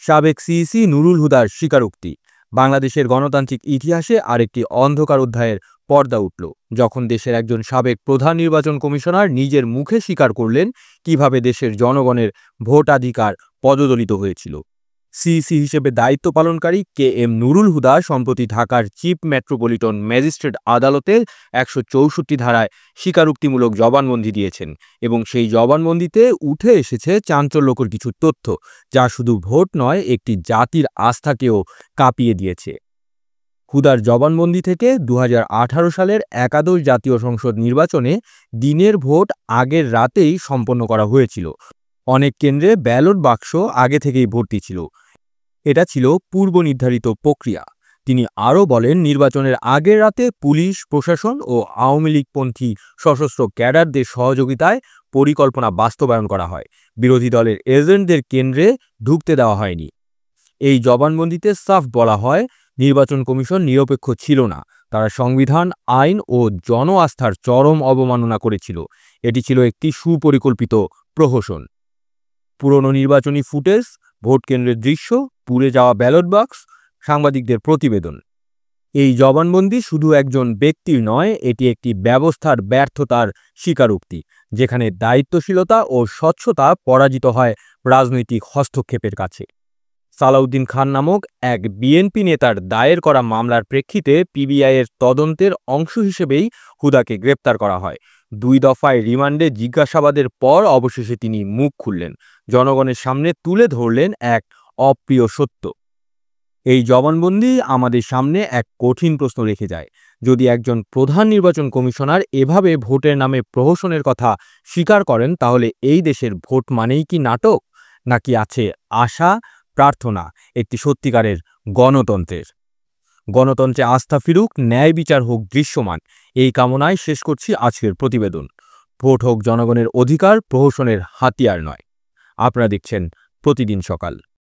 সাবেক সিইসি নুরুল হুদার স্বীকারোক্তি। বাংলাদেশের গণতান্ত্রিক ইতিহাসে আরেকটি অন্ধকার অধ্যায়ের পর্দা উঠল যখন দেশের একজন সাবেক প্রধান নির্বাচন কমিশনার নিজের মুখে স্বীকার করলেন কিভাবে দেশের জনগণের ভোটাধিকার পদদলিত হয়েছিল। সিইসি হিসেবে দায়িত্ব পালনকারী কে এম নুরুল হুদা সম্প্রতি ঢাকার চিফ মেট্রোপলিটন ম্যাজিস্ট্রেট আদালতে ১৬৪ ধারায় স্বীকারোক্তিমূলক জবানবন্দি দিয়েছেন এবং সেই জবানবন্দিতে উঠে এসেছে চাঞ্চল্যকর কিছু তথ্য, যা শুধু ভোট নয়, একটি জাতির আস্থাকেও কাঁপিয়ে দিয়েছে। হুদার জবানবন্দি থেকে ২০১৮ সালের একাদশ জাতীয় সংসদ নির্বাচনে দিনের ভোট আগের রাতেই সম্পন্ন করা হয়েছিল। অনেক কেন্দ্রে ব্যালট বাক্স আগে থেকেই ভর্তি ছিল। এটা ছিল পূর্ব নির্ধারিত প্রক্রিয়া। তিনি আরও বলেন, নির্বাচনের আগের রাতে পুলিশ প্রশাসন ও আওয়ামী লীগপন্থী সশস্ত্র ক্যাডারদের সহযোগিতায় পরিকল্পনা বাস্তবায়ন করা হয়। বিরোধী দলের এজেন্টদের কেন্দ্রে ঢুকতে দেওয়া হয়নি। এই জবানবন্দিতে সাফ বলা হয়, নির্বাচন কমিশন নিরপেক্ষ ছিল না। তারা সংবিধান, আইন ও জন আস্থার চরম অবমাননা করেছিল। এটি ছিল একটি সুপরিকল্পিত প্রহসন। পুরনো নির্বাচনী ফুটেজ, ভোট কেন্দ্রের দৃশ্য, পুড়ে যাওয়া ব্যালট বাক্স, সাংবাদিকদের প্রতিবেদন। এই জবানবন্দি শুধু একজন ব্যক্তির নয়, এটি একটি ব্যবস্থার ব্যর্থতার স্বীকারোক্তি, যেখানে দায়িত্বশীলতা ও স্বচ্ছতা পরাজিত হয় রাজনৈতিক হস্তক্ষেপের কাছে। সালাউদ্দিন খান নামক এক বিএনপি নেতার দায়ের করা মামলার প্রেক্ষিতে পিবিআইয়ের তদন্তের অংশ হিসেবেই হুদাকে গ্রেপ্তার করা হয়। ২ দফায় রিমান্ডে জিজ্ঞাসাবাদের পর অবশেষে তিনি মুখ খুললেন, জনগণের সামনে তুলে ধরলেন এক অপ্রিয় সত্য। এই জবানবন্দি আমাদের সামনে এক কঠিন প্রশ্ন রেখে যায়। যদি একজন প্রধান নির্বাচন কমিশনার এভাবে ভোটের নামে প্রহসনের কথা স্বীকার করেন, তাহলে এই দেশের ভোট মানেই কি নাটক, নাকি আছে আশা, প্রার্থনা একটি সত্যিকারের গণতন্ত্রের? গণতন্ত্রে আস্থা ফিরুক, ন্যায় বিচার হোক দৃশ্যমান, এই কামনায় শেষ করছি আজকের প্রতিবেদন। ভোট হোক জনগণের অধিকার, প্রহসনের হাতিয়ার নয়। আপনারা দেখছেন প্রতিদিন সকাল।